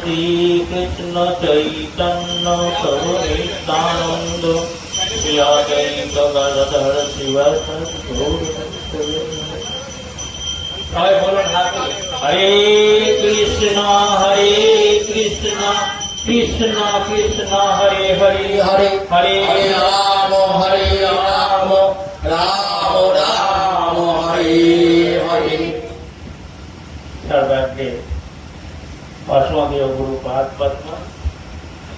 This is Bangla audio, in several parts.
শ্রীকৃষ্ণ চৈতন্য প্রভু নিত্যানন্দ শ্রী অদ্বৈত গদাধর শিবাসাদি গৌর ভক্তবৃন্দ। সবাই বলুন হাত তুলে, হরে কৃষ্ণ কৃষ্ণ কৃষ্ণ হরে হরে হরে হরে রাম রাম রাম হরে হরে। সর্বাগ্রে অসমীয় গুরুপাদ পদ্ম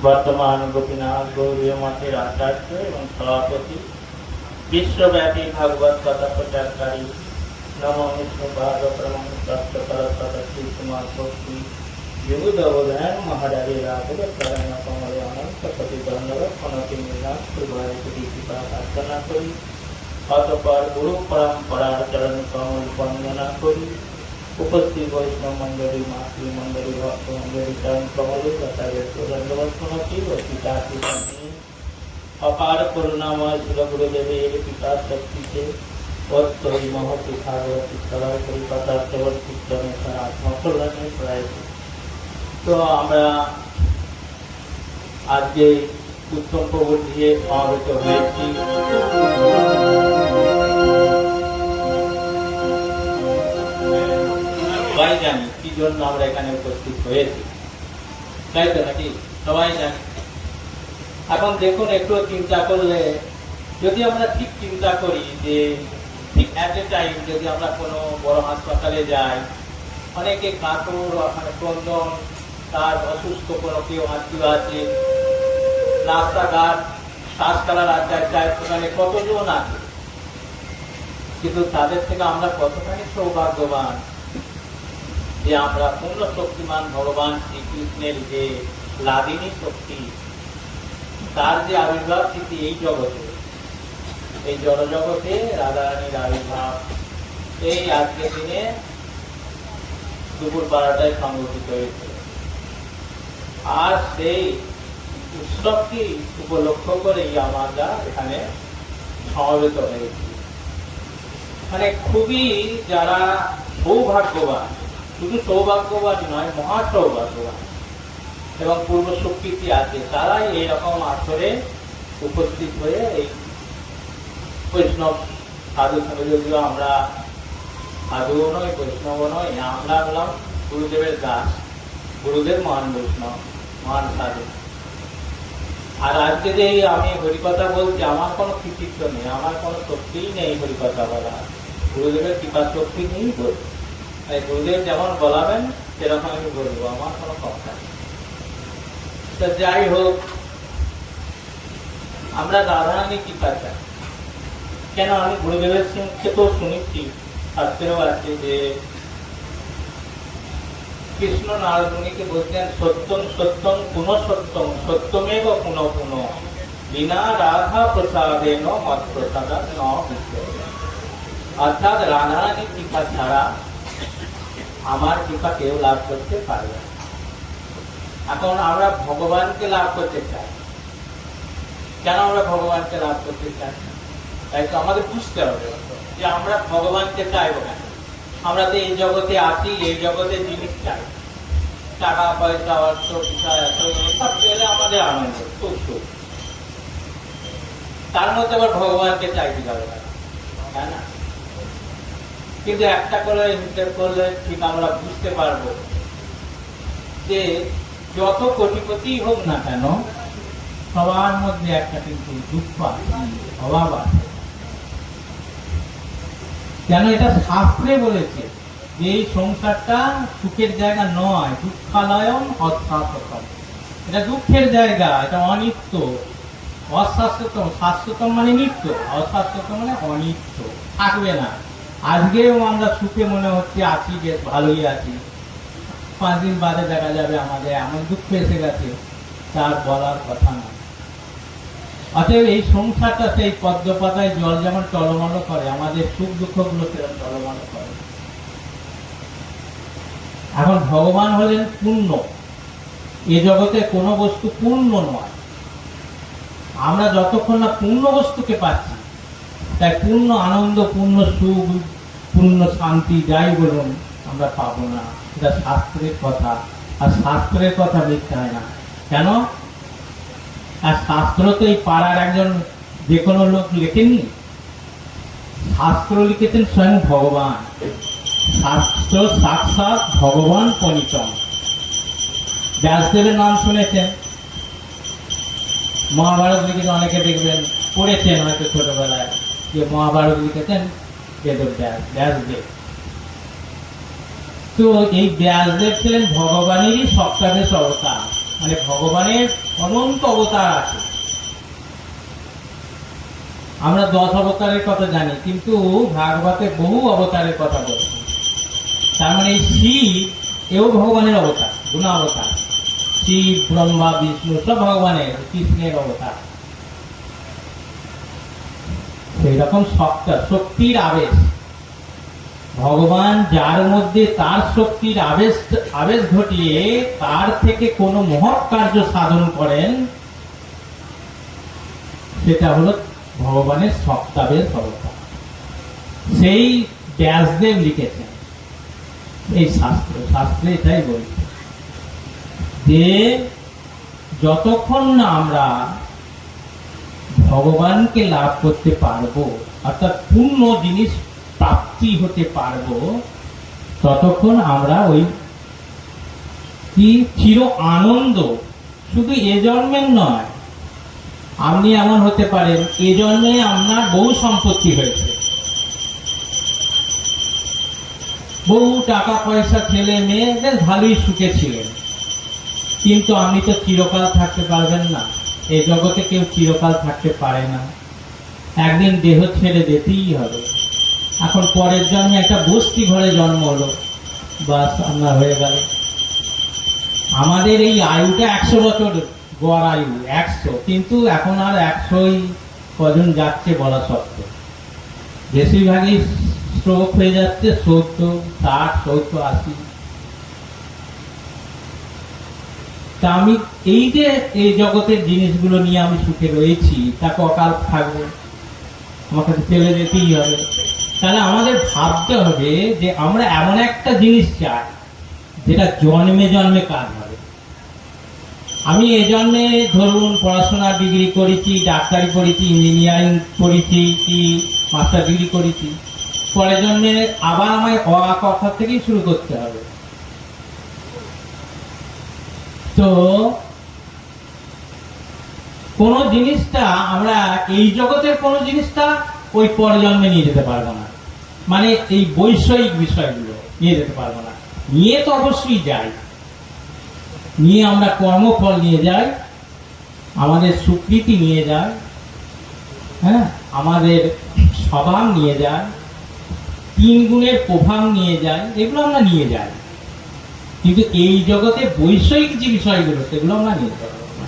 বর্তমান গোপীনাথ গৌরীয় মঠের আচার্য এবং সভাপতি, বিশ্বব্যাপী ভাগবত কথা প্রচারকারী নম বিষ্ণু পাদ প্রমাণ প্রাপ্ত শ্রী কুমার ভক্তি যোগদবধান মহারাজে রাঘব প্রাণ কমলে অনন্ত পতি ধন্যবাদ অনতি নীলাম প্রভুর কৃপা প্রার্থনা করি। অতঃপর গুরু পরম্পরার চরণ কমল বন্দনা করি। উপস্থিত বৈষ্ণব মন্ডলী, মাতৃমন্ডলী, ভক্ত মন্ডলী চরণ কমলে যথাযথ ধন্যবাদ শোনাচ্ছি। অপার করুণাময় শ্রী গুরুদেবের পিতা শক্তিতে তত্ত্বই মহতি ভাগবতী সবাই কলিকাতার্থবর্তী আত্মকল্যাণের প্রায়। তো আমরা আজকে উত্তম প্রভু দিয়ে সমাবেত হয়েছি। সবাই জানি কি জন্য আমরা এখানে উপস্থিত হয়েছি, তাই তো নাকি? সবাই জানি। এখন দেখুন, একটু চিন্তা করলে, যদি আমরা ঠিক চিন্তা করি যে ঠিক অ্যাট এ টাইম যদি আমরা কোনো বড় হাসপাতালে যাই, অনেকে কাতর, ক্রন্দন, তার অসুস্থ কোনো কেউ আত্মীয় আছে, রাস্তাঘাট শ্বাস কালার আড্ডায় চায়, সেখানে কতজন আছে, কিন্তু তাদের থেকে আমরা কতখানি সৌভাগ্যবান যে আমরা পূর্ণ শক্তিমান ভগবান শ্রীকৃষ্ণের যে লাদিনী শক্তি, তার যে আবির্ভাব স্থিতি এই জগতে, এই জড়জগতে রাধারানীর আবির্ভাব এই আজকের দিনে দুপুর 12টায় সংগঠিত হয়েছে। আর সেই উৎসবকে উপলক্ষ করেই আমরা এখানে সমবেত হয়েছি। মানে খুবই যারা সৌভাগ্যবান, শুধু সৌভাগ্যবান নয়, মহা সৌভাগ্যবান এবং পূর্ব স্বীকৃতি আছে, তারাই এইরকম আসরে উপস্থিত হয়ে এই বৈষ্ণব সাধু সঙ্গে, যদিও আমরা সাধুও নয়, বৈষ্ণব নয়, আমরা হলাম গুরুদেবের দাস, গুরুদেব মহান বৈষ্ণব, মহান সাধু। আর আজকে যে আমি হরিকথা বলছি, আমার কোনো কৃতিত্ব নেই, আমার কোনো শক্তিই নেই হরিকথা বলা, গুরুদেবের কৃপা শক্তি নিয়েই বলছি। তাই গুরুদেব যেমন বলাবেন সেরকম আমি বলবো, আমার কোনো কথা নেই। তা যাই হোক, আমরা রাধারানী কৃপা চাই। কেন? আমি গুরুদেবের সঙ্গে তো শুনেছি, শাস্ত্রেও আছে যে কৃষ্ণ নারদমুনিকে বলতেন, সত্যম সত্যম পুনঃসত্যম সত্যমেব পুনঃ পুনঃ বিনা রাধা প্রসাদেন মৎপ্রসাদা ন বিদ্যতে। অর্থাৎ রাধারানীর কৃপা ছাড়া আমার কৃপা কেউ লাভ করতে পারবে না। এখন আমরা ভগবানকে লাভ করতে চাই। কেন আমরা ভগবানকে লাভ করতে চাই? তাই তো আমাদের বুঝতে হবে যে আমরা ভগবানকে চাইব কেন। আমরা তো এই জগতে আছি, এই জগতে জিনিস চাই, টাকা পয়সা, অর্থ, বিষয়, সব পেলে আমাদের আনন্দ, খুব সুখ। তার মধ্যে আবার ভগবানকে চাইতে যাবে না, তাই না? কিন্তু একটা করে হিসেব করলে ঠিক আমরা বুঝতে পারবো যে যত কোটিপতি হোক না কেন, সবার মধ্যে একটা কিন্তু দুঃখ আছে, অভাব আছে। কেন? এটা শাস্ত্রে বলেছে যে এই সংসারটা সুখের জায়গা নয়, দুঃখালয়ম অশাশ্বতম। এটা দুঃখের জায়গা, এটা অনিত্য, অশাশ্বতম। শাশ্বতম মানে নিত্য, অশাশ্বতম মানে অনিত্য, থাকবে না। আজকেও আমরা সুখে মনে হচ্ছে আছি, বেশ ভালোই আছি, 5 দিন বাদে দেখা যাবে আমাদের এমন দুঃখ এসে গেছে তার বলার কথা না। অতএব এই সংসারটা সেই পদ্ম পাতায় জল যেমন টলমল করে, আমাদের সুখ দুঃখ গুলো সেরকম টলমল করে। এখন ভগবান হলেন পূর্ণ, এ জগতে কোনো বস্তু পূর্ণ নয়। আমরা যতক্ষণ না পূর্ণ বস্তুকে পাচ্ছি, তাই পূর্ণ আনন্দ, পূর্ণ সুখ, পূর্ণ শান্তি যাই বলুন আমরা পাবো না। এটা শাস্ত্রের কথা, আর শাস্ত্রের কথা মিথ্যা হয় না। কেন? আর শাস্ত্র তো এই পাড়ার একজন যে কোনো লোক লেখেননি, শাস্ত্র লিখেছেন স্বয়ং ভগবান। শাস্ত্র সাক্ষাৎ ভগবান পরিচয়। ব্যাসদেবের নাম শুনেছেন, মহাভারত লিখেছেন, অনেকে দেখবেন পড়েছেন হয়তো ছোটবেলায়, যে মহাভারত লিখেছেন বেদব্যাস, ব্যাসদেব। তো এই ব্যাসদেব ছিলেন ভগবানেরই সপ্তাদেশ অবতার, মানে ভগবানের অনন্ত অবতার আছে। আমরা 10 অবতারের কথা জানি, কিন্তু ভাগবতে বহু অবতারের কথা বলছে। তার মানে এই শিব এও ভগবানের অবতার, গুণাবতার। শিব, ব্রহ্মা, বিষ্ণু সব ভগবানের, কৃষ্ণের অবতার। সেই রকম শক্তির আবেশ ভগবান, যার মধ্যে তার শক্তির আবেশ ঘটিয়ে তার থেকে কোনো মহৎ কার্য সাধন করেন, সেটা হলো ভগবানের সপ্তাবেশ অবতার। সেই ব্যাসদেব লিখেছেন এই শাস্ত্রে এটাই বলছে যে যতক্ষণ না আমরা ভগবানকে লাভ করতে পারবো, অর্থাৎ পূর্ণ জিনিস প্রাপ্তি হতে পারবো, ততক্ষণ আমরা ওই কি চির আনন্দ, শুধু এ জন্মের নয়, আপনি এমন হতে পারেন এ জন্মে আপনার বহু সম্পত্তি হয়েছে, বহু টাকা পয়সা, ছেলে মেয়ে, বেশ ভালোই সুখে ছিলেন, কিন্তু আপনি তো চিরকাল থাকতে পারবেন না। এই জগতে কেউ চিরকাল থাকতে পারে না, একদিন দেহ ছেড়ে যেতেই হবে। এখন পরের জন্মে একটা বস্তি ঘরে জন্ম হলো, বাস আমরা হয়ে গেল। আমাদের এই আয়ুটা 100 বছর গড় আয়ু, 100, কিন্তু এখন আর 100ই কজন যাচ্ছে বলা শক্ত। বেশিরভাগই স্ট্রোক হয়ে যাচ্ছে, 70, 60, 70, 80। তা আমি এই যে এই জগতের জিনিসগুলো নিয়ে আমি সুখে রয়েছি, তাকে অকাল থাকবো, আমাকে চলে যেতেই হবে। তাহলে আমাদের ভাবতে হবে যে আমরা এমন একটা জিনিস চাই যেটা জন্মে জন্মে কাজ হবে। আমি এ জন্মে ধরুন পড়াশোনা ডিগ্রি করেছি, ডাক্তারি করেছি, ইঞ্জিনিয়ারিং করেছি, কি মাস্টার ডিগ্রি করেছি, পরের জন্মে আবার আমায় অ আ ক খ থেকেই শুরু করতে হবে। তো কোন জিনিসটা আমরা এই জগতের কোন জিনিসটা ওই পরের জন্মে নিয়ে যেতে পারবো না, মানে এই বৈষয়িক বিষয়গুলো নিয়ে যেতে পারবো না। নিয়ে তো অবশ্যই যাই, নিয়ে আমরা কর্মফল নিয়ে যাই, আমাদের স্বীকৃতি নিয়ে যাই, হ্যাঁ, আমাদের স্বভাব নিয়ে যাই, 3 গুণের প্রভাব নিয়ে যাই, এগুলো আমরা নিয়ে যাই। কিন্তু এই জগতে বৈষয়িক যে বিষয়গুলো, সেগুলো আমরা নিয়ে যেতে পারবো না।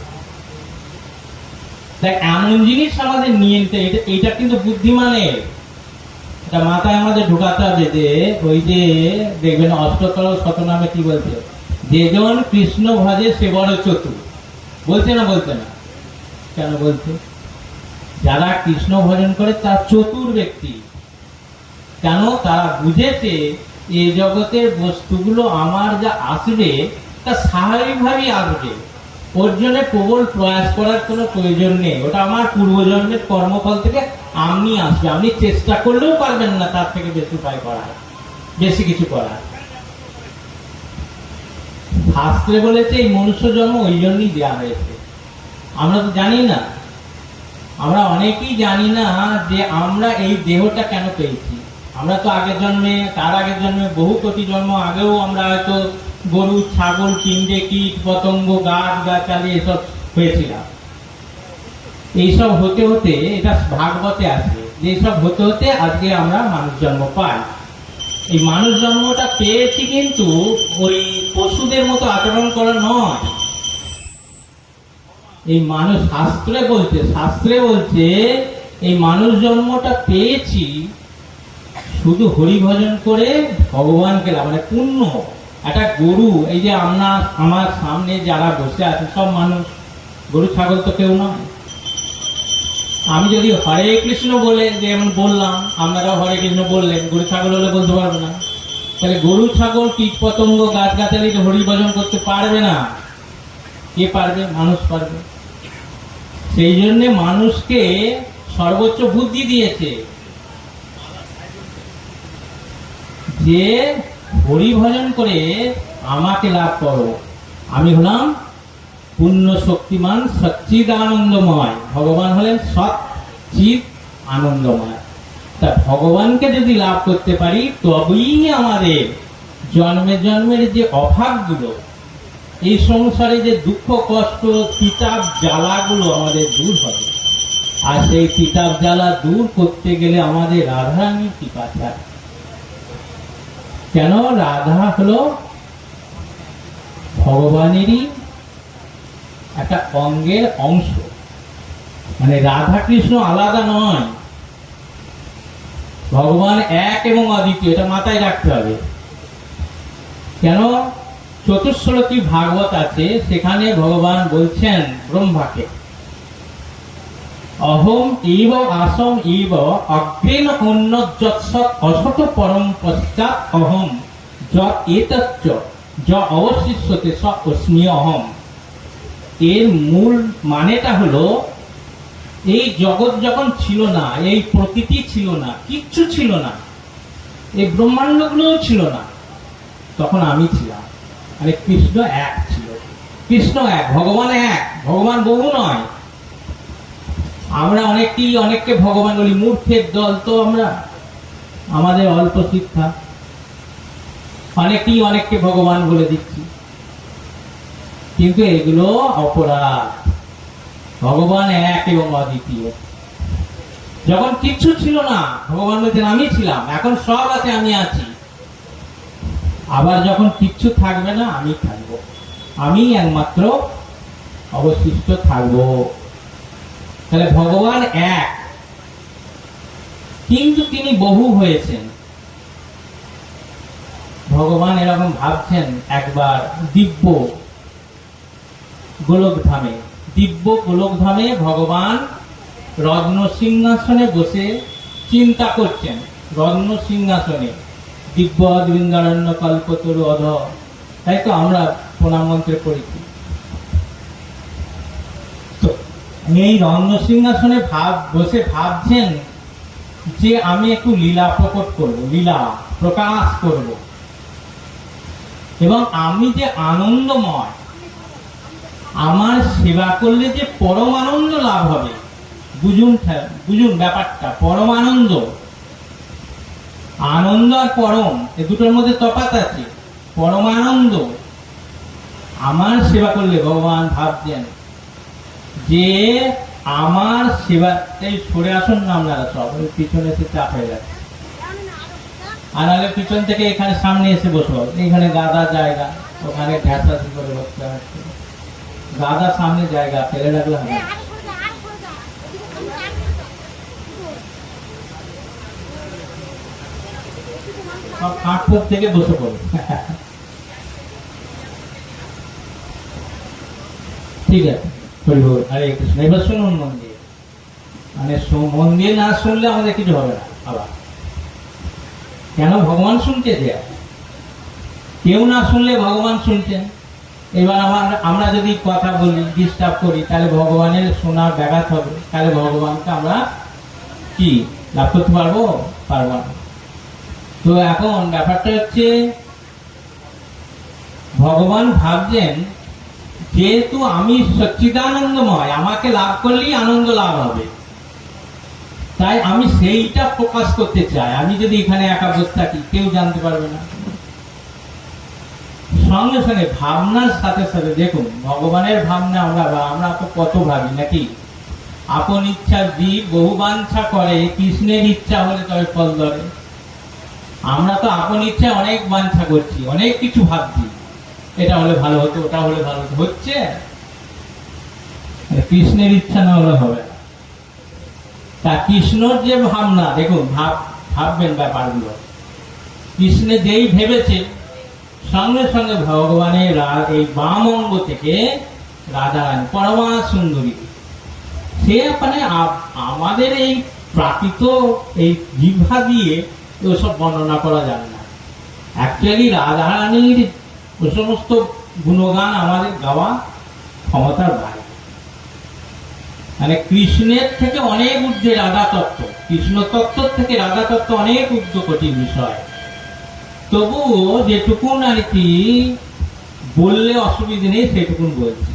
দেখ, এমন জিনিস আমাদের নিয়ে নিতে, এটা কিন্তু বুদ্ধিমানের, এটা মাথায় আমাদের ঢুকাতে হবে যে ওই যে দেখবেন অষ্টতর শতনামে কি বলছে, যেজন কৃষ্ণ ভজে সে বড় চতুর, বলছে না? বলছে না? কেন বলছে? যারা কৃষ্ণ ভজন করে তার চতুর ব্যক্তি। কেন? তারা বুঝেছে এই জগতের বস্তুগুলো আমার যা আসবে তা স্বাভাবিকভাবেই আসবে, ওর জন্য প্রবল প্রয়াস করার কোনো প্রয়োজন নেই, ওটা আমার পূর্বজন্মের কর্মফল থেকে আপনি আসবে। আপনি চেষ্টা করলেও পারবেন না তার থেকে বেশি উপায় করার, বেশি কিছু করার। শাস্ত্রে বলেছে এই মনুষ্য জন্ম ওই জন্যই দেওয়া হয়েছে। আমরা তো জানি না, আমরা অনেকেই জানি না যে আমরা এই দেহটা কেন পেয়েছি। আমরা তো আগের জন্মে, তার আগের জন্মে, বহু কোটি জন্ম আগেও আমরা হয়তো গরু, ছাগল, পিণ্ডে, কীট পতঙ্গ, গাছ গাছালি এসব হয়েছিলাম। এইসব হতে হতে, এটা ভাগবতে আছে, যে সব হতে হতে আজকে আমরা মানুষ জন্ম পাই। এই মানুষ জন্মটা পেয়েছি কিন্তু ওই পশুদের মতো আচরণ করা নয়। এই মানুষ, শাস্ত্রে বলছে এই মানুষ জন্মটা পেয়েছি শুধু হরি ভজন করে ভগবানকে, মানে পুণ্য। একটা গরু, এই যে আমার সামনে যারা বসে আছে সব মানুষ, গরু ছাগল তো কেউ নয়। আমি যদি হরে কৃষ্ণ বলে যেমন বললাম, আপনারাও হরে কৃষ্ণ বললেন, গরু ছাগল হলে বলতে পারবো না। তাহলে গরু ছাগল কীট পতঙ্গ গাছগাছালি হরি ভজন করতে পারবে না। কে পারবে? মানুষ পারবে। সেই জন্য মানুষকে সর্বোচ্চ বুদ্ধি দিয়েছে যে হরি ভজন করে আমাকে লাভ করো। আমি হলাম পূর্ণ শক্তিমান সচ্চিদ আনন্দময়, ভগবান হলেন সচ্চিদ আনন্দময়। তা ভগবানকে যদি লাভ করতে পারি তবেই আমাদের জন্মে জন্মের যে অভাবগুলো, এই সংসারে যে দুঃখ কষ্ট তিতাব জ্বালাগুলো আমাদের দূর হবে। আর সেই তিতাব জ্বালা দূর করতে গেলে আমাদের রাধারানীর কৃপা চাই। কেন? রাধা হলো ভগবানেরই একটা অঙ্গের অংশ, মানে রাধা কৃষ্ণ আলাদা নয়, ভগবান এক এবং অদ্বিতীয়, এটা মাথায় রাখতে হবে। কেন? চতুশ্লোকী ভাগবত আছে, সেখানে ভগবান বলছেন ব্রহ্মাকে, অহম ইব আসম ইব অগ্রেণ উন্নজ্জৎসৎ অসত পরম পশ্চাৎ অহম যৎ এতচ্চ য অবশিষ্যতে স অস্মি অহম। এর মূল মানেটা হলো, এই জগৎ যখন ছিল না, এই প্রকৃতি ছিল না, কিচ্ছু ছিল না, এই ব্রহ্মাণ্ডগুলোও ছিল না, তখন আমি ছিলাম। মানে কৃষ্ণ এক ছিল, কৃষ্ণ এক, ভগবান এক, ভগবান বহু নয়। আমরা অনেককে ভগবান বলি, মূর্খের দল তো আমরা, আমাদের অল্প শিক্ষা, অনেককে ভগবান বলে দিচ্ছি, কিন্তু এগুলো অপরাধ। ভগবান এক এবং অদ্বিতীয়। যখন কিচ্ছু ছিল না, ভগবান বলছেন আমি ছিলাম, এখন সব আছে, আমি আছি। আবার যখন কিচ্ছু থাকবে না, আমি থাকবো, আমি একমাত্র অবশিষ্ট থাকবো। তাহলে ভগবান এক, কিন্তু তিনি বহু হয়েছেন। ভগবান এরকম ভাবছেন, একবার দিব্য গোলকধামে ভগবান রত্ন সিংহাসনে বসে চিন্তা করছেন। রত্ন সিংহাসনে দিব্য বৃন্দারণ্য কল্পতরু অধ, তাই তো আমরা প্রণাম মন্ত্রে পড়েছি। তো এই রত্ন সিংহাসনে বসে ভাবছেন যে আমি একটু লীলা প্রকট করব, লীলা প্রকাশ করব, এবং আমি যে আনন্দময়, আমার সেবা করলে যে পরম আনন্দ লাভ হবে। বুঝুন ব্যাপারটা, পরম আনন্দ, আনন্দ আর পরম এ দুটোর মধ্যে তফাৎ আছে। পরম আনন্দ আমার সেবা করলে, ভগবান ভাবছেন যে আমার সেবা, এই সরে আসুন না আপনারা সব, পিছনে এসে চাপ হয়ে যাচ্ছে। আর নাহলে পিছন থেকে এখানে সামনে এসে বসবো, এখানে গাদা জায়গা, ওখানে ঘ্যাঁচাছি করে বসতে হচ্ছে। গাদা সামনে জায়গা ফেলে রাখলে হবে। সব কাঠপোক থেকে বসে পড়ে। ঠিক আছে, হরে কৃষ্ণ। এবার শুনুন মন দিয়ে, মানে মন দিয়ে না শুনলে আমাদের কিছু হবে না। আবার কেন? ভগবান শুনতে দেয়, কেউ না শুনলে ভগবান শুনছেন। এবার আমরা যদি কথা বলি, ডিস্টার্ব করি, তাহলে ভগবানের শোনার ব্যাঘাত হবে, তাহলে ভগবানকে আমরা কি লাভ করতে পারবো? পারবো না। তো এখন ব্যাপারটা হচ্ছে, ভগবান ভাবছেন যেহেতু আমি সচ্চিদানন্দময়, আমাকে লাভ করলেই আনন্দ লাভ হবে, তাই আমি সেইটা প্রকাশ করতে চাই। আমি যদি এখানে একা বসে থাকি, কেউ জানতে পারবে না। সঙ্গে সঙ্গে ভাবনার সাথে সাথে দেখুন, ভগবানের ভাবনা আমরা তো কত ভাবি নাকি? আপন ইচ্ছা জীব বহু বাঞ্ছা করে, কৃষ্ণের ইচ্ছা হলে তবে ফল ধরে। আমরা তো আপন ইচ্ছা অনেক বাঞ্ছা করছি, অনেক কিছু ভাবছি, এটা হলে ভালো হতো, ওটা হলে ভালো হতো, হচ্ছে। কৃষ্ণের ইচ্ছা না হলে হবে না। তা কৃষ্ণর যে ভাবনা, দেখুন ভাববেন ব্যাপারগুলো, কৃষ্ণ যেই ভেবেছে, সঙ্গে সঙ্গে ভগবানের এই বাম অঙ্গ থেকে রাধারানী পরমা সুন্দরী, সে মানে আমাদের এই প্রাকৃত এই জিহ্বা দিয়ে ওসব বর্ণনা করা যাবে না। অ্যাকচুয়ালি রাধারানীর ওই সমস্ত গুণগান আমাদের গাওয়া ক্ষমতার বাইরে। মানে কৃষ্ণের থেকে অনেক ঊর্ধ্বে রাধা তত্ত্ব, কৃষ্ণ তত্ত্ব থেকে রাধা তত্ত্ব অনেক ঊর্ধ্বকোটির বিষয়। তবুও যেটুকুন আর কি বললে অসুবিধে নেই সেটুকুন বলছি।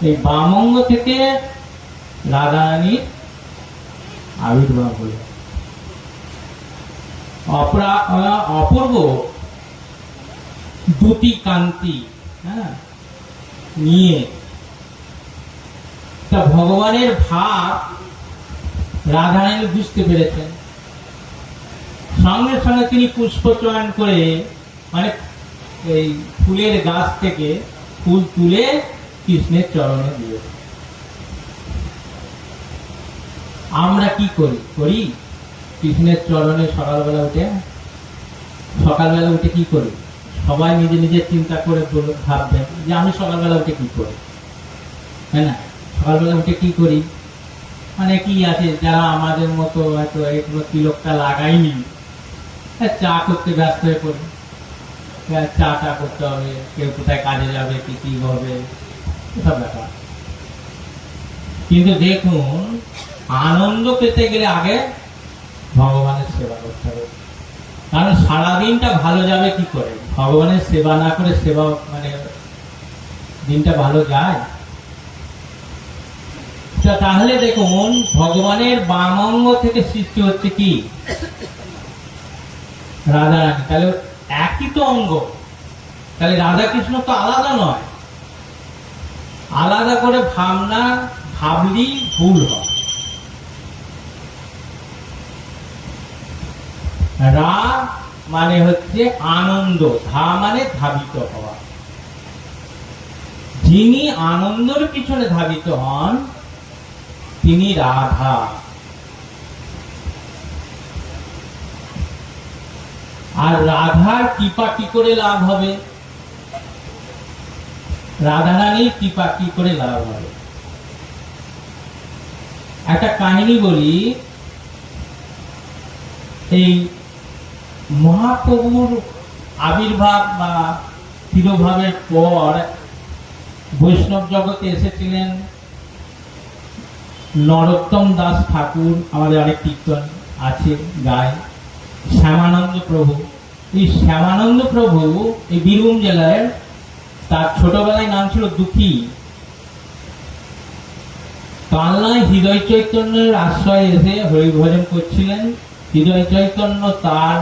এই বামঙ্গ থেকে রাধারানীর আবির্ভাব হল। অপূর্ব দুটি কান্তি নিয়ে তা ভগবানের ভাব রাধারানী বুঝতে পেরেছেন। সঙ্গে সঙ্গে তিনি পুষ্প চয়ন করে, মানে এই ফুলের গাছ থেকে ফুল তুলে কৃষ্ণের চরণে দিয়ে। আমরা কি করি কৃষ্ণের চরণে সকালবেলা উঠে কি করি? সবাই নিজে নিজের চিন্তা করে ভাববেন যে আমি সকালবেলা উঠে কি করি, তাই না? সকালবেলা উঠে কি করি মানে কি আছে, যারা আমাদের মতো হয়তো এগুলো তিলকটা লাগাইনি, চা করতে ব্যস্ত হয়ে পড়ি। চা করতে হবে, কেউ কোথায় কাজে যাবে, কি হবে, এসব ব্যাপার। কিন্তু দেখুন, আনন্দ পেতে গেলে আগে ভগবানের সেবা করতে হবে। কারণ সারাদিনটা ভালো যাবে কি করে? ভগবানের সেবা না করে সেবা মানে দিনটা ভালো যায়? তাহলে দেখুন, ভগবানের বামঙ্গ থেকে সৃষ্টি হচ্ছে কি? রাধারানী। তাহলে একই তো অঙ্গ, তাহলে রাধা কৃষ্ণ তো আলাদা নয়। আলাদা করে ভাবলি ভুল হয়। রা মানে হচ্ছে আনন্দ, ধা মানে ধাবিত হওয়া। যিনি আনন্দের পিছনে ধাবিত হন তিনি রাধা। আর রাধার কৃপা কি করে লাভ হবে? রাধারানীর কৃপা কি করে লাভ হবে? একটা কাহিনী বলি। এই মহাপ্রভুর আবির্ভাব বা তিরোভাবের পর বৈষ্ণব জগতে এসেছিলেন নরোত্তম দাস ঠাকুর, আমাদের অনেক কীর্তন আছে গায়, শ্যামানন্দ প্রভু। এই শ্যামানন্দ প্রভু এই বীরভূম জেলায়, তার ছোটবেলায় নাম ছিল দুঃখী। কালনায় হৃদয় চৈতন্যের আশ্রয়ে এসে হরিভজন করছিলেন। হৃদয় চৈতন্য তার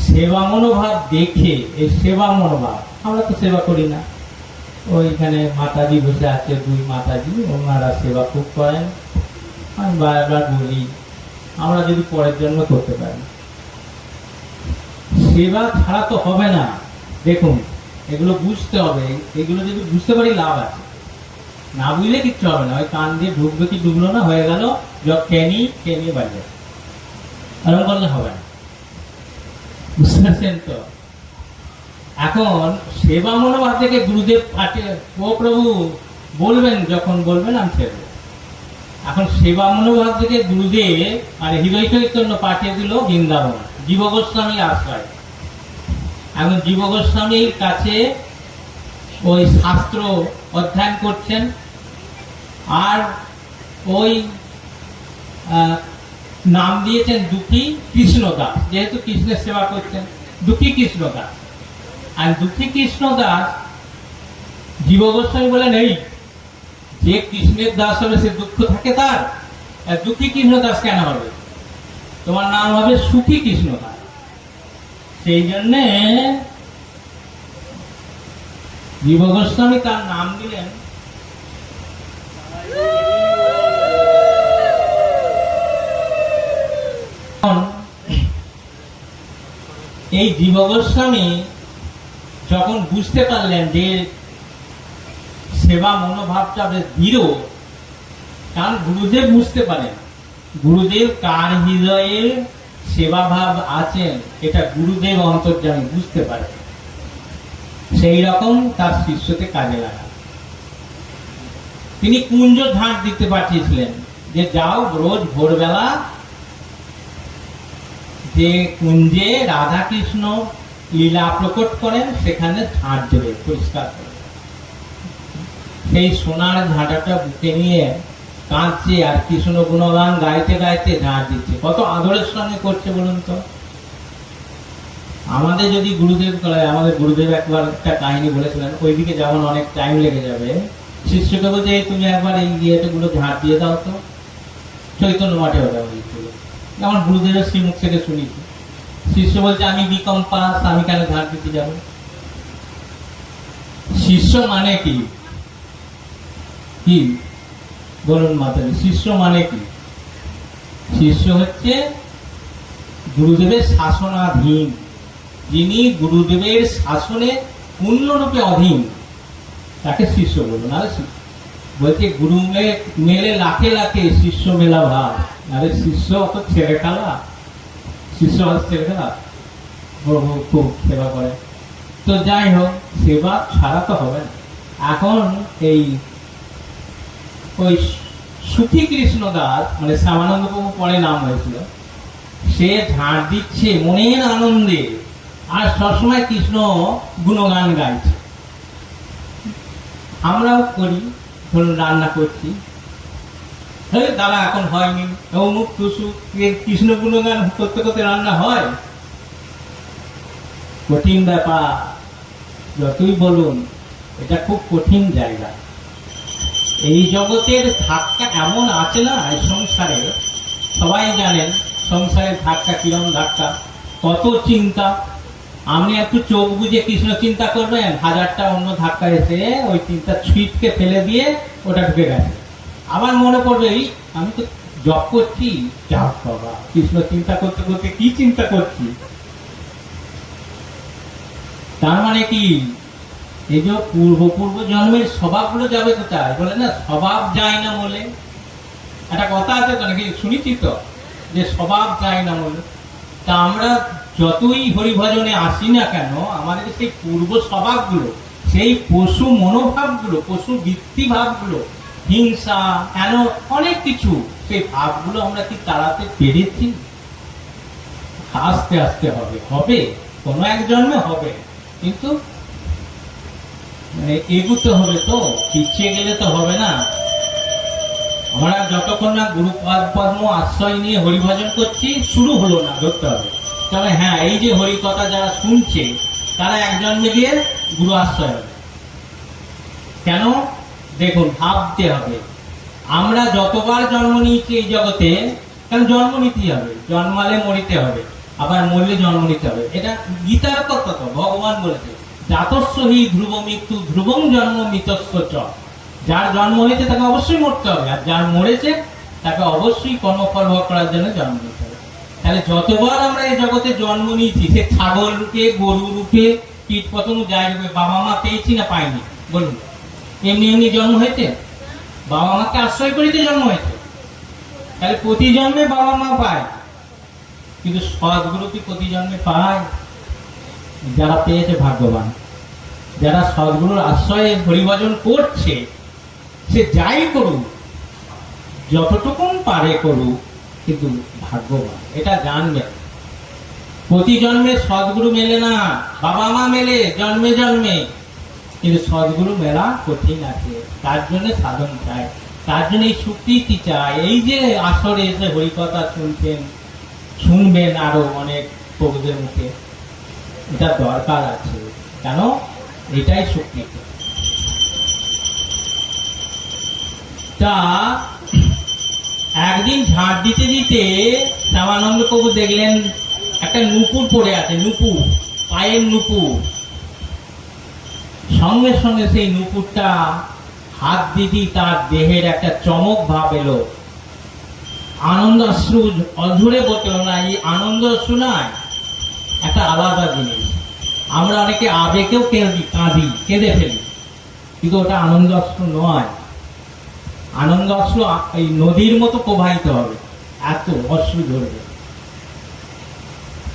সেবা মনোভাব দেখে, এই সেবা মনোভাব, আমরা তো সেবা করি না, ওইখানে মাতাজি বসে আছে, দুই মাতাজি, ওনারা সেবা খুব করেন। আমি বারবার বলি, আমরা যদি পরের জন্য করতে পারি, সেবা ছাড়া তো হবে না। দেখুন, এগুলো বুঝতে হবে। এগুলো যদি বুঝতে পারি লাভ আছে, না বুঝলে কিচ্ছু হবে না। ওই কান দিয়ে ঢুকবে কি ঢুকলো না, হয়ে গেল, খেয়ে বাজে, এরকম করলে হবে না। বুঝতে পারছেন তো? এখন সেবা মনোভাব থেকে গুরুদেব পাঠিয়ে, ও প্রভু বলবেন, যখন বলবেন আমি ছেড়ে। এখন সেবা মনোভাব থেকে গুরুদেব আর হৃদয় চৈতন্য পাঠিয়ে দিল বৃন্দাবন, জীব গোস্বামীর আশ্রয়। এখন জীব গোস্বামীর কাছে ওই শাস্ত্র অধ্যয়ন করছেন। আর ওই নাম দিয়েছেন দুঃখী কৃষ্ণদাস, যেহেতু কৃষ্ণের সেবা করছেন, দুঃখী কৃষ্ণদাস। আর দুঃখী কৃষ্ণদাস, জীব গোস্বামী বলেন, এই যে কৃষ্ণের দাস হবে সে দুঃখ থাকে তার, দুঃখী কৃষ্ণদাস কেন হবে? তোমার নাম হবে সুখী কৃষ্ণদাস। সেই জন্যে জীব গোস্বামী তার নাম দিলেন এই জীব গোস্বামী যখন বুঝতে পারলেন যে সেবা মনোভাবটা বেশ দৃঢ়, কারণ গুরুদেব বুঝতে পারেন, গুরুদেব কার হৃদয়ে সেবা ভাব আছেন এটা গুরুদেব অন্তর্যামী বুঝতে পারে। সেই রকম তার শিষ্যকে কাজে লাগান। তিনি কুঞ্জ ঝাঁট দিতে পাঠিয়েছিলেন যে যাও রোজ ভোরবেলা যে কুঞ্জে রাধা কৃষ্ণ লীলা প্রকট করেন সেখানে ঝাঁট দেবে পরিষ্কার করে। সেই সোনার ঝাঁটাটা বুকে নিয়ে কাঁদছে আর কৃষ্ণ গুণগান গাইতে গাইতে ঝাঁট দিচ্ছে। কত আদরের সঙ্গে করছে বলুন তো। আমাদের যদি গুরুদেব করে, আমাদের গুরুদেব একবার একটা কাহিনী বলেছিলেন, ওইদিকে যেমন অনেক টাইম লেগে যাবে, শিষ্যকে বলছে তুমি একবার এই ইয়েগুলো ঝাঁট দিয়ে দাও তো, চৈতন্য মাঠে ওটা হয়েছিল। আমার গুরুদেবের শ্রীমুখ থেকে শুনেছি। শিষ্য বলছে আমি বিকম পাস, আমি কেন ঝাঁট দিতে যাবো? শিষ্য মানে কি কি বলুন মাতাজি, শিষ্য মানে কি? শিষ্য হচ্ছে গুরুদেবের শাসনাধীন, যিনি গুরুদেবের শাসনে পূর্ণরূপে অধীন, তাকে শিষ্য বলুন। আর বলছে গুরু মেলে লাখে লাখে শিষ্য মেলা ভাব। আরে শিষ্য অত ছেড়ে খেলা, শিষ্য অত ছেড়ে খেলা, খুব সেবা করে। তো যাই হোক, সেবা ছাড়া তো হবে না। এখন এই ওই সুফি কৃষ্ণ দাস, মানে শ্যামানন্দ প্রভু পরে নাম হয়েছিল, সে ঝাঁট দিচ্ছে মনের আনন্দে, আর সবসময় কৃষ্ণ গুণগান গাইছে। আমরাও করি, ধরুন রান্না করছি, দাদা এখন হয়নি, অমুক টুসুক, কৃষ্ণ গুণগান করতে করতে রান্না হয়? কঠিন ব্যাপার, যতই বলুন, এটা খুব কঠিন জায়গা। এই জগতের ধাক্কা এমন আছে না, এই সংসারে সবাই জানেন সংসারের ধাক্কা কিরম ধাক্কা, কত চিন্তা। আপনি একটু চোখ বুঝে কৃষ্ণ চিন্তা করবেন, হাজারটা অন্য ধাক্কা এসে ওই চিন্তা ছিটকে ফেলে দিয়ে ওটা ঢুকে গেছে। আবার মনে পড়বে, এই আমি তো জপ করছি, যাক বাবা, কৃষ্ণ চিন্তা করতে করতে কি চিন্তা করছি। তার মানে কি, এই যে পূর্ব জন্মের স্বভাবগুলো যাবে কোথায়? বলে না স্বভাব যায় না বলে, একটা কথা আছে তো নাকি, শুনেছি তো, যে স্বভাব যায় না বলে। তা আমরা যতই হরিভজনে আসি না কেন, আমাদের সেই পূর্ব স্বভাবগুলো, সেই পশু মনোভাবগুলো, পশু বৃত্তি ভাবগুলো, হিংসা, কেন অনেক কিছু, সেই ভাবগুলো আমরা কি তাড়াতে পেরেছি? আস্তে আস্তে হবে, হবে কোনো এক জন্মে হবে, কিন্তু মানে এগুতে হবে তো, পিছিয়ে গেলে তো হবে না। আমরা যতক্ষণ না গুরুপাদ পদ্ম আশ্রয় নিয়ে হরিভজন করছি, শুরু হলো না, ধরতে হবে। তবে হ্যাঁ, এই যে হরিকথা যারা শুনছে, তারা এক জন্মে গিয়ে গুরু আশ্রয় হবে। কেন? দেখুন, ভাবতে হবে, আমরা যতবার জন্ম নিয়েছি এই জগতে, কারণ জন্ম নিতেই হবে, জন্মালে মরিতে হবে, আবার মরলে জন্ম নিতে হবে। এটা গীতার কথা, তো ভগবান বলেছে জাতস্য হি ধ্রুব মৃত্যু ধ্রুবং জন্ম মৃতস্য চ। যার জন্ম হয়েছে তাকে অবশ্যই মরতে হবে, আর যার মরেছে তাকে অবশ্যই কর্মফল ভোগ করার জন্য জন্ম নিতে হবে। তাহলে যতবার আমরা এই জগতে জন্ম নিয়েছি, সে ছাগল রূপে, গরু রূপে, কীট পতঙ্গ যায় রূপে, বাবা মা পেয়েছি না পাইনি বলুন? এমনি এমনি জন্ম হয়েছে? বাবা মাকে আশ্রয় করিতে জন্ম হয়েছে। তাহলে প্রতি জন্মে বাবা মা পায়, কিন্তু সদ্গুরু কি প্রতি জন্মে পায়? যারা পেয়েছে ভাগ্যবান, যারা সদ্গুরুর আশ্রয়ে হরিভজন করছে, সে যাই করুক, যতটুকুন পারে করুক, কিন্তু ভাগ্যবান, এটা জানবে। প্রতি জন্মে সদ্গুরু মেলে না, বাবা মা মেলে জন্মে জন্মে, কিন্তু সদ্গুরু মেলা কঠিন আছে। তার জন্য সাধন চাই, তার জন্য এই স্বীকৃতি চাই। এই যে আসরে এসে হরিকথা শুনছেন, শুনবেন আরো অনেক প্রভুদের মুখে, এটা দরকার আছে। কেন? এটাই স্বীকৃতি। তা একদিন ঝাঁট দিতে দিতে শ্যামানন্দ প্রভু দেখলেন একটা নুপুর পড়ে আছে, নুপুর, পায়ের নুপুর। সঙ্গে সঙ্গে সেই নুপুরটা হাত দিতেই তার দেহের একটা চমক ভাব এলো, আনন্দ অশ্রু অঝরে বলতে না। এই আনন্দ অশ্রু নয়, একটা আলাদা জিনিস। আমরা অনেকে আবেগেও কাঁদি, কেঁদে ফেলি, কিন্তু ওটা আনন্দ অশ্রু নয়। আনন্দ অশ্রু এই নদীর মতো প্রবাহিত হবে, এত অশ্রু ঝরবে।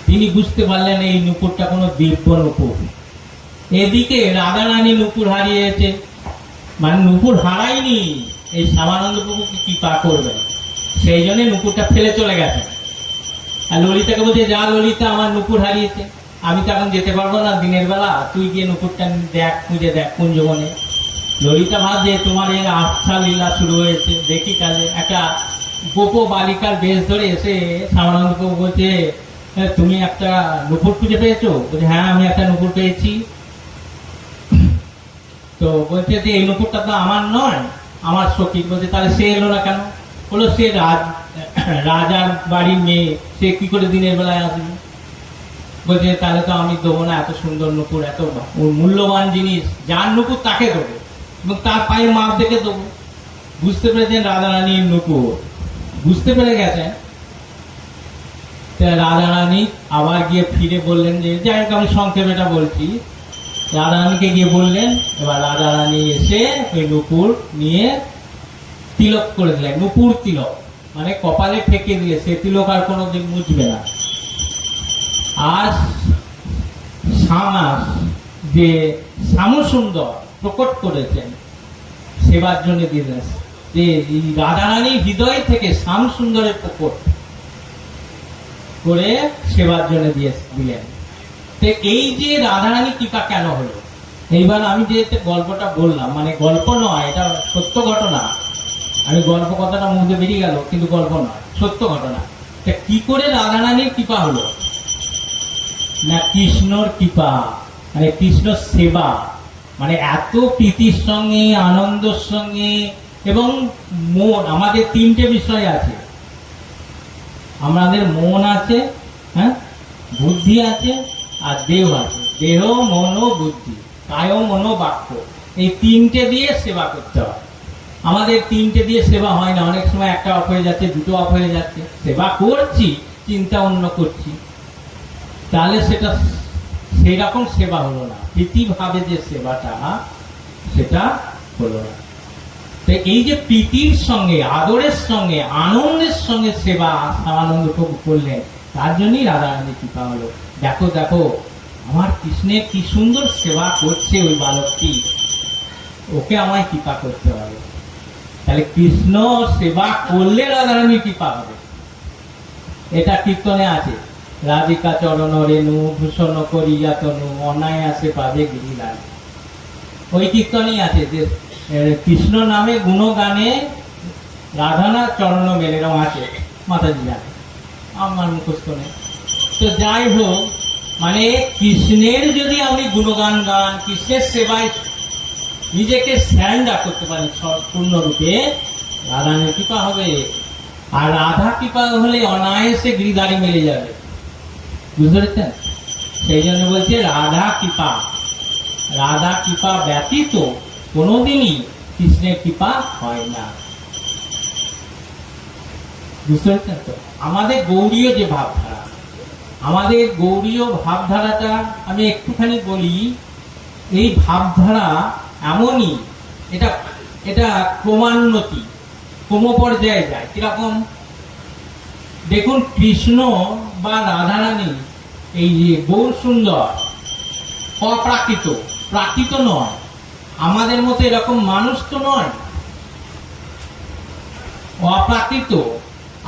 তিনি বুঝতে পারলেন এই নুপুরটা কোনো দিব্য নুপুর। এদিকে রাধা রানী নুপুর হারিয়েছে, মানে নুপুর হারায়নি, এই শ্যামানন্দ প্রভুকে কৃপা করবেন, সেই জন্য নুপুরটা ফেলে চলে গেছে। আর ললিতাকে বলছে, যা ললিতা, আমার নুপুর হারিয়েছে, আমি তো এখন যেতে পারবো না দিনের বেলা, তুই গিয়ে নুপুরটা দেখ, খুঁজে দেখ কুঞ্জবনে। ললিতা ভাবছে তোমার এর আচ্ছা লীলা শুরু হয়েছে, দেখি কাজে। একটা গোপ বালিকার বেশ ধরে এসে শ্যামানন্দকে বলছে, তুমি একটা নুপুর খুঁজে পেয়েছো? বলছে, হ্যাঁ আমি একটা নুপুর পেয়েছি। তো বলছে যে এই নুপুরটা তো আমার নয়, আমার সখী। বলছে, তাহলে সে এলো না কেন? বলো, সে রাজার বাড়ির মেয়ে, সে কি করে দিনের বেলায় আসবে? বলছে, তাহলে তো আমি দেবো না এত সুন্দর নুপুর, এত মূল্যবান জিনিস, যার নুপুর তাকে দেবো, এবং তার পায়ের মাপ দেখে দেবো। বুঝতে পেরেছেন রাধারানীর নুপুর, বুঝতে পেরে গেছেন। রাধারানী আবার গিয়ে ফিরে বললেন যে, যাই হোক আমি সংক্ষেপে এটা বলছি, রাধারানীকে গিয়ে বললেন। এবার রাধারানী এসে ওই নুপুর নিয়ে তিলক করে দিলেন। নুপুর তিলক মানে কপালে ঠেকে দিয়ে, সে তিলক আর কোনোদিন মুছবে না। আর যে শ্যামসুন্দর প্রকট করেছেন সেবার জন্য দিলেন, যে রাধারানীর হৃদয় থেকে শ্যামসুন্দরের প্রকট করে সেবার জন্য দিলেন। তো এই যে রাধারানী কৃপা কেন হলো, এইবার আমি যে গল্পটা বললাম, মানে গল্প নয়, এটা সত্য ঘটনা। আমি গল্প কথাটা মুখে বেরিয়ে গেল, কিন্তু গল্প নয়, সত্য ঘটনা। কি করে রাধারানীর কৃপা হলো না, কৃষ্ণর কৃপা, মানে কৃষ্ণ সেবা, মানে এত প্রীতির সঙ্গে, আনন্দের সঙ্গে, এবং মন। আমাদের তিনটে বিষয় আছে, আমাদের মন আছে, হ্যাঁ, বুদ্ধি আছে, আর দেহ আছে। দেহ, মন, বুদ্ধি, কায়, মনো, বাক্য, এই তিনটে দিয়ে সেবা করতে হয়। আমাদের তিনটে দিয়ে সেবা হয় না, অনেক সময় একটা অফ হয়ে যাচ্ছে, দুটো অফ হয়ে যাচ্ছে, সেবা করছি, চিন্তা অন্য করছি, তাহলে সেটা সেই রকম সেবা হলো না। প্রীতিভাবে যে সেবাটা, সেটা হলো না। তো এই যে প্রীতির সঙ্গে, আদরের সঙ্গে, আনন্দের সঙ্গে সেবা শ্যামানন্দ প্রভু করলেন, তার জন্যই রাধারানী কৃপা হলো। দেখো দেখো আমার কৃষ্ণের কি সুন্দর সেবা করছে ওই বালকটি, ওকে আমায় কৃপা করতে হবে। তাহলে কৃষ্ণ সেবা করলে রাধারানী কৃপা হবে। এটা কীর্তনে আছে, রাধিকা চরণ রেণু ভূষণ করিয়া তনু অনায়াসে পাবে গিরিলাল। ওই কীর্তনেই আছে যে কৃষ্ণ নামে গুণগানে রাধানা চরণ মেলে, এরকম আছে, মাতাজি জানে, আমার মুখস্থ নেই। তো যাই হোক, মানে কৃষ্ণের যদি আপনি গুণগান গান, কৃষ্ণের সেবায় নিজেকে স্যারেন্ডার করতে পারেন পূর্ণরূপে, রাধারানীর কৃপা হবে। আর রাধা কৃপা হলে অনায়াসে গিরিধারী মিলে যাবে, বুঝতে পেরেছেন? সেই জন্য বলছে রাধা কৃপা, রাধা কৃপা ব্যতীত কোনোদিনই কৃষ্ণের কৃপা হয় না, বুঝতে পেরেছেন তো? আমাদের গৌড়ীয় যে ভাবধারা, আমাদের গৌড়ীয় ভাবধারাটা আমি একটুখানি বলি। এই ভাবধারা এমনই, এটা এটা ক্রমান্নতি, ক্রমপর্যায়ে যায়। কিরকম দেখুন, কৃষ্ণ বা রাধারানী, এই যে গৌর সুন্দর, অপ্রাকৃত, প্রাকৃত নয়, আমাদের মতো এরকম মানুষ তো নয়, অপ্রাকৃত।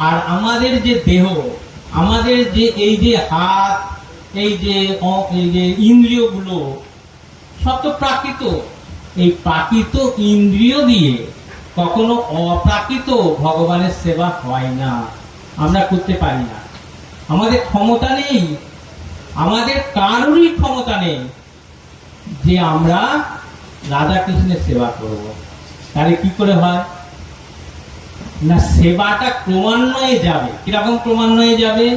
আর আমাদের যে দেহ, আমাদের যে এই যে হাত, এই যে ইন্দ্রিয়গুলো, সব তো প্রাকৃত। এই প্রাকৃত ইন্দ্রিয় দিয়ে কখনো অপ্রাকৃত ভগবানের সেবা হয় না, আমরা করতে পারি না, আমাদের ক্ষমতা নেই, আমাদের কারোরই ক্ষমতা নেই যে আমরা রাধা কৃষ্ণের সেবা করব। তাহলে কি করে হয় না, সেবাটা ক্রমান্বয়ে যাবে। কিরকম ক্রমান্বয়ে যাবে?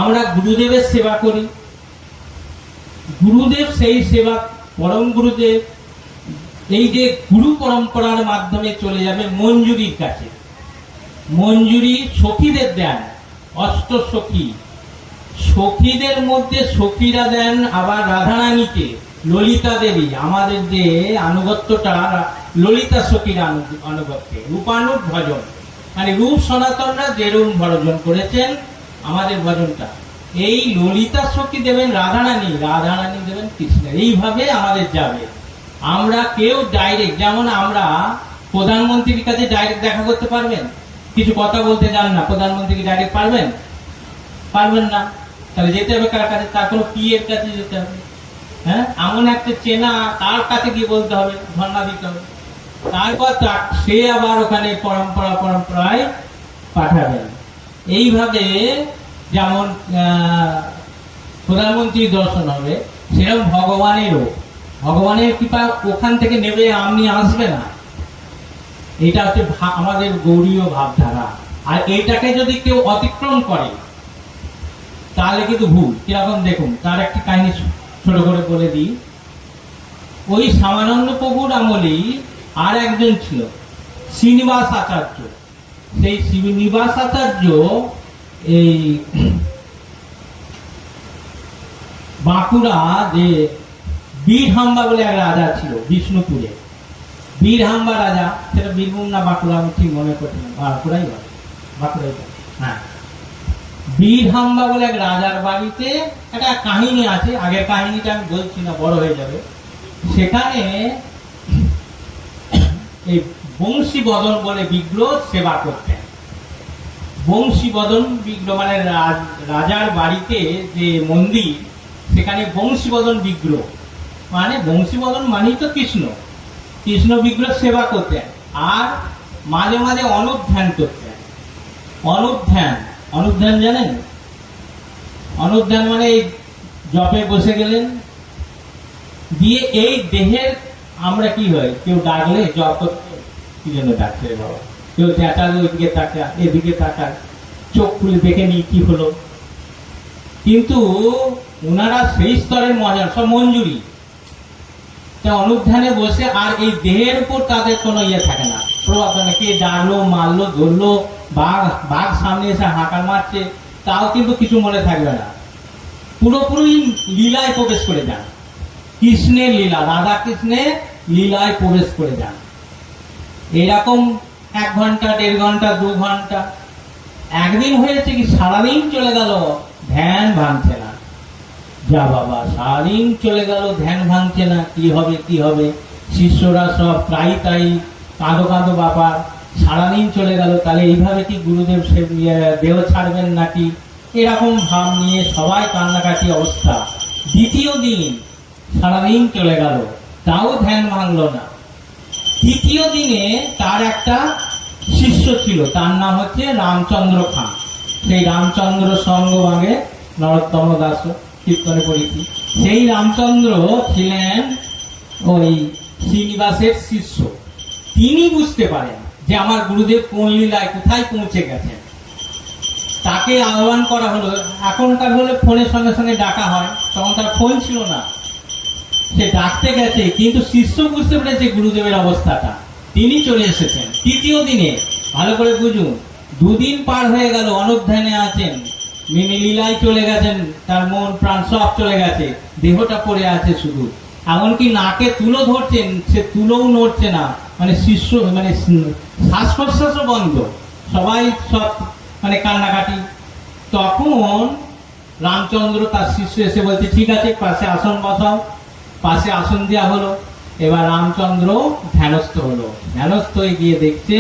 আমরা গুরুদেবের সেবা করি, গুরুদেব সেই সেবা, পরম গুরুদেব এই যে গুরু পরম্পরার মাধ্যমে চলে যাবে মঞ্জুরির কাছে। মঞ্জুরি সখীদের দেন, অষ্ট সখী, সখীদের মধ্যে সখীরা দেন আবার রাধারানীকে, ললিতা দেবী। আমাদের যে আনুগত্যটা ললিতা সখীর আনুগত্যে, রূপানুগ ভজন, মানে রূপ সনাতনরা যেরূপ ভজন করেছেন আমাদের ভজনটা, এই ললিতা সখী দেবেন রাধারানী, রাধারানী দেবেন কৃষ্ণের। এইভাবে আমাদের যাবে। আমরা কেউ ডাইরেক্ট, যেমন আমরা প্রধানমন্ত্রীর কাছে ডাইরেক্ট দেখা করতে পারবেন, কিছু কথা বলতে চান না, প্রধানমন্ত্রীকে ডাইরেক্ট পারবেন? পারবেন না, তাহলে যেতে হবে কার কাছে? তার কোনো পিয়ের কাছে যেতে হবে। হ্যাঁ, এমন একটা চেনা, তার কাছে গিয়ে বলতে হবে, ধর্ণা দিতে হবে, তারপর সে আবার ওখানে পরম্পরায় পাঠাবেন। এইভাবে যেমন প্রধানমন্ত্রী দর্শন হবে, সেরকম ভগবানের কৃপা ওখান থেকে নেবে, আপনি আসবে না। এটা হচ্ছে আমাদের গৌড়ীয় ভাবধারা। আর এইটাকে যদি কেউ অতিক্রম করে তাহলে কিন্তু ভুল। কিরকম দেখুন, তার একটি কাহিনী ছোট করে বলে দিই। ওই শ্যামানন্দ প্রভুর আমলেই আর একজন ছিল, শ্রীনিবাস আচার্য। সেই শ্রীনিবাস আচার্য এই বাঁকুড়া যে বীরহাম্বা বলে এক রাজা ছিল বিষ্ণুপুরে, বীরহাম্বা রাজা, সেটা বীরভূম না বাঁকুড়া আমি ঠিক মনে করছি না, বাঁকুড়াই বলে, বাঁকুড়াই। হ্যাঁ, বীরহাম্বা বলে এক রাজার বাড়িতে একটা কাহিনী আছে, আগের কাহিনীটা আমি বলছি না, বড় হয়ে যাবে। সেখানে এই বংশীবদন বলে বিগ্রহ সেবা করতেন। বংশীবদন বিগ্রহ মানে রাজার বাড়িতে যে মন্দির, সেখানে বংশীবদন বিগ্রহ, মানে বংশীবদন মানেই তো কৃষ্ণ বিগ্রহ সেবা করতেন। আর মাঝে মাঝে অনুধ্যান করতেন। অনুধ্যান জানেন? অনুধ্যান মানে এই জপে বসে গেলেন, দিয়ে এই দেহের আমরা কি হয়, কেউ ডাকলে জপ করতে, কি জন্য ডাকছে বাবা, কেউ চেঁচালে ওইদিকে তাকা, এদিকে তাকা, চোখ খুলে দেখে নি কি হলো। কিন্তু ওনারা সেই স্তরের মজা, সব মঞ্জুরি, অনুধ্যানে বসে, আর এই দেহের উপর তাদের কোনো ইয়ে থাকে না, প্রভাব থাকে না। কে ডাকলো, মারলো, ধরলো, বাঘ সামনে এসে হাঁকার মারছে, তাও কিন্তু কিছু মনে থাকবে না। পুরোপুরি লীলায় প্রবেশ করে যান, কৃষ্ণের লীলা, রাধা কৃষ্ণের লীলায় প্রবেশ করে যান। এরকম 1 ঘন্টা, 1.5 ঘন্টা, 2 ঘন্টা। একদিন হয়েছে কি, সারাদিন চলে গেল, ধ্যান ভাঙছে না। যা বাবা, সারাদিন চলে গেল, ধ্যান ভাঙছে না, কি হবে। শিষ্যরা সব তাই কাঁদো বাবা, সারাদিন চলে গেল, তাহলে এইভাবে কি গুরুদেব দেহ ছাড়বেন নাকি? এরকম ভাব নিয়ে সবাই কান্নাকাটি অবস্থা। দ্বিতীয় দিন সারাদিন চলে গেল, তাও ধ্যান ভাঙলো না। তৃতীয় দিনে তার একটা শিষ্য ছিল, তার নাম হচ্ছে রামচন্দ্র খাঁ। সেই রামচন্দ্র সঙ্গভাগে নরোত্তম দাস কীর্তনে পড়েছি। সেই রামচন্দ্র ছিলেন ওই শ্রীনিবাসের শিষ্য। তিনি বুঝতে পারেন যে আমার গুরুদেব কোন লীলায় কোথায় পৌঁছে গেছেন। তাকে আহ্বান করা হলো। এখনকার হলে ফোনের সঙ্গে সঙ্গে ডাকা হয়, তখন তার ফোন ছিল না। সে ডাকতে গেছে, কিন্তু শিষ্য বুঝতে পেরেছে গুরুদেবের অবস্থাটা, তিনি চলে এসেছেন। তৃতীয় দিনে ভালো করে বুঝুন, 2 দিন পার হয়ে গেল, অনুধ্যানে আছেন, মিনি লীলায় চলে গেছেন, তার মন প্রাণ সব চলে গেছে, দেহটা পড়ে আছে শুধু। এমনকি নাকে তুলো ধরছেন, সে তুলোও নড়ছে না, মানে শিষ্য মানে শ্বাস প্রশ্বাসও বন্ধ, সবাই সব মানে কান্নাকাটি। তখন রামচন্দ্র তার শিষ্য এসে বলছে, ঠিক আছে, পাশে আসন বসাও। পাশে আসন দেওয়া হলো। এবার রামচন্দ্র ধ্যানস্থ হলো। ধ্যানস্থ হয়ে গিয়ে দেখছে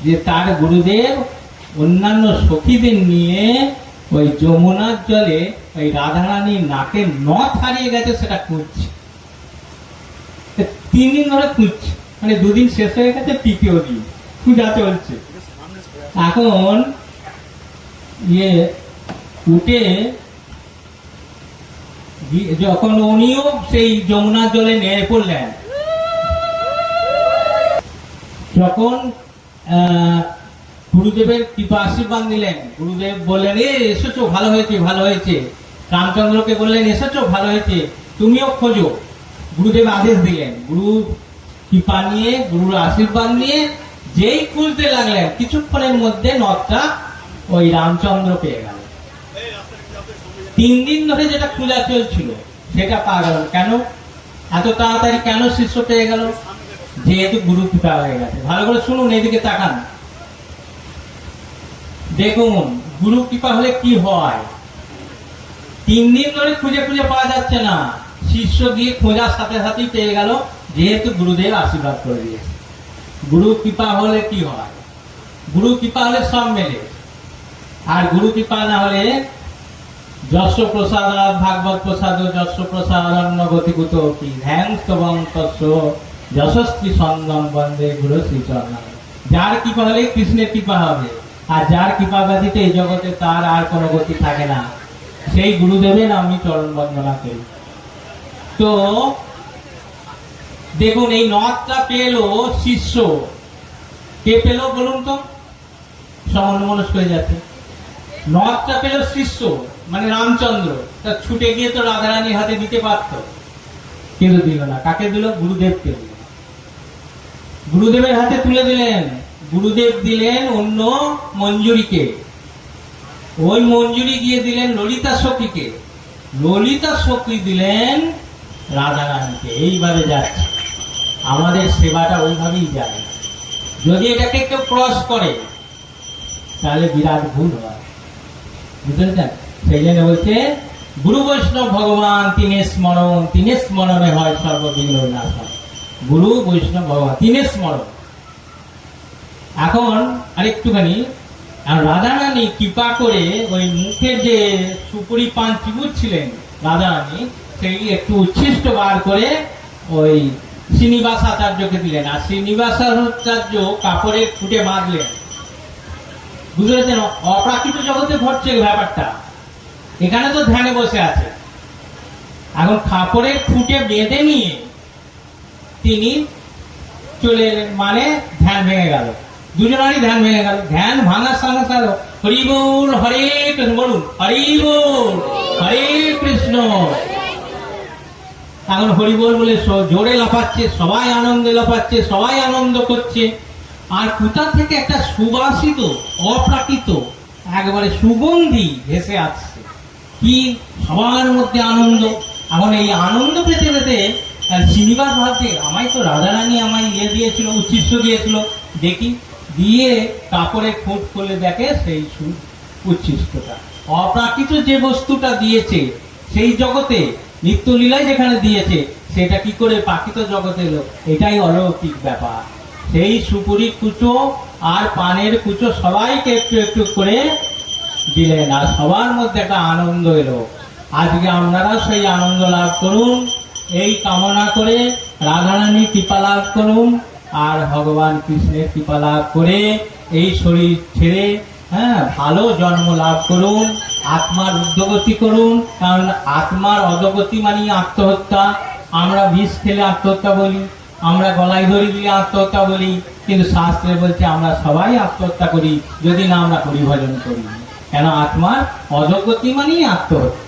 যে তার গুরুদেব অন্যান্য সখীদের নিয়ে ওই যমুনার জলে ওই রাধারানীর নাকের নথ হারিয়ে গেছে সেটা খুঁজছে। 3 দিন ধরে খুঁজছে, মানে 2 দিন শেষ হয়ে গেছে, তৃতীয় দিন খুঁজা চলছে। এখন উঠে যখন উনিও সেই যমুনার জলে নেমে পড়লেন, যখন গুরুদেবের কৃপা আশীর্বাদ নিলেন, গুরুদেব বললেন, এসেছো, ভালো হয়েছে। রামচন্দ্রকে বললেন, এসেছো, ভালো হয়েছে, তুমিও খোঁজো। গুরুদেব আদেশ দিলেন। গুরু কৃপা নিয়ে, গুরুর আশীর্বাদ নিয়ে যেই খুঁজতে লাগলেন, কিছুক্ষণের মধ্যে নথটা ওই রামচন্দ্র পেয়ে গেল। 3 দিন ধরে যেটা খোঁজা চলছিল সেটা পাওয়া গেল। কেন এত তাড়াতাড়ি, কেন শিষ্য পেয়ে গেল? যেহেতু গুরু কৃপা হয়ে গেছে। ভালো করে শুনুন, এদিকে তাকান, দেখুন গুরু কৃপা হলে কি হয়। 3 দিন ধরে খুঁজে পাওয়া যাচ্ছে না, শিষ্য গিয়ে খোঁজার সাথে সাথেই পেয়ে গেল, যেহেতু গুরুদেব আশীর্বাদ করে দিয়েছে। গুরু কৃপা হলে কি হয়? গুরু কৃপা হলে সব মেলে, আর গুরু কৃপা না হলে যশ প্রসাদাৎ ভাগবত প্রসাদ যশ প্রসাদান্ন গতিকুত কি ধ্যান স্তবং তস্য যশস্বী সন্দন বন্দে গুরু শ্রীচরণ। যার কৃপা হলে কৃষ্ণের কৃপা হবে, আর যার কৃপা ব্যতীত এই জগতে তার আর কোনো গতি থাকে না। সেই গুরুদেবের আমি চরণ বন্দনা করি। তো দেখুন, এই নদটা পেল শিষ্য, কে পেল বলুন তো? সব অন্যমনস্ক হয়ে যাচ্ছে। নদটা পেল শিষ্য মানে রামচন্দ্র, তা ছুটে গিয়ে তো রাধারানীর হাতে দিতে পারত, কিন্তু দিল না। কাকে দিল? গুরুদেবকে দিল। গুরুদেবের হাতে তুলে দিলেন। গুরুদেব দিলেন অন্য মঞ্জুরিকে, ওই মঞ্জুরি গিয়ে দিলেন ললিতা সখীকে, ললিতা সখী দিলেন রাধারানীকে। এইভাবে যাচ্ছে আমাদের সেবাটা, ওইভাবেই যায়। যদি এটাকে কেউ ক্রস করে তাহলে বিরাট ভুল হয়, বুঝতে পেরেছেন? সেই জন্য বলছে গুরু বৈষ্ণব ভগবান তিনি স্মরণ, তিনি স্মরণে হয় সর্ববিঘ্ন নাশ। গুরু বৈষ্ণব ভগবান তিনি স্মরণ। এখন আরেকটুখানি, রাধারানী কৃপা করে ওই মুখের যে সুপুরি পান ত্রিভুজ ছিলেন রাধারানী, সেই একটু উচ্ছিষ্ট বার করে ওই শ্রীনিবাস আচার্যকে দিলেন, আর শ্রীনিবাস আচার্য কাপড়ে ফুটে বাঁধলেন। বুঝতে পেরেছেন? অপ্রাকৃত জগতে ঘটছে ব্যাপারটা। এখানে তো ধ্যানে বসে আছে, এখন কাপড়ের খুঁটে বেঁধে নিয়ে তিনি চলে এলেন, মানে ধ্যান ভেঙে গেল, দুজনেরই ধ্যান ভেঙে গেল। ধ্যান ভাঙার সঙ্গে সঙ্গে হরি বল হরে কৃষ্ণ বলুন, হরি বল হরে কৃষ্ণ। এখন হরি বল বলে জোরে লাফাচ্ছে, সবাই আনন্দে লাফাচ্ছে, সবাই আনন্দ করছে। আর কোথা থেকে একটা সুবাসিত অপ্রাকৃত একেবারে সুগন্ধি ভেসে আসছে, কি সবার মধ্যে আনন্দ। এখন এই আনন্দ পেতে পেতে শ্রীনিবাস ভাবছে, আমায় তো রাধারানী আমায় দিয়েছিল, উচ্ছিষ্ট দিয়েছিল, দেখি। দিয়ে কাপড়ে খুঁট খুলে দেখে সেই উচ্ছিষ্টটা। অপ্রাকৃত যে বস্তুটা দিয়েছে সেই জগতে, নিত্যলীলায় যেখানে দিয়েছে, সেটা কি করে প্রাকৃত জগতে এলো? এটাই অলৌকিক ব্যাপার। সেই সুপুরি কুচো আর পানের কুচো সবাইকে একটু একটু করে দিলেন, আর সবার মধ্যে একটা আনন্দ এলো। আজকে আপনারা সেই আনন্দ লাভ করুন, এই কামনা করে রাধারানী কৃপা লাভ করুন, আর ভগবান কৃষ্ণের কৃপা লাভ করে এই শরীর ছেড়ে ভালো জন্ম লাভ করুন, আত্মার উদ্যোগতি করুন। কারণ আত্মার অধোগতি মানে আত্মহত্যা। আমরা বিষ খেলে আত্মহত্যা বলি, আমরা গলায় ধরি দিয়ে আত্মহত্যা বলি, কিন্তু শাস্ত্রে বলছে আমরা সবাই আত্মহত্যা করি যদি না আমরা হরিভজন করি। কেন? আত্মার অধোগতি মানেই আত্মহত্যা।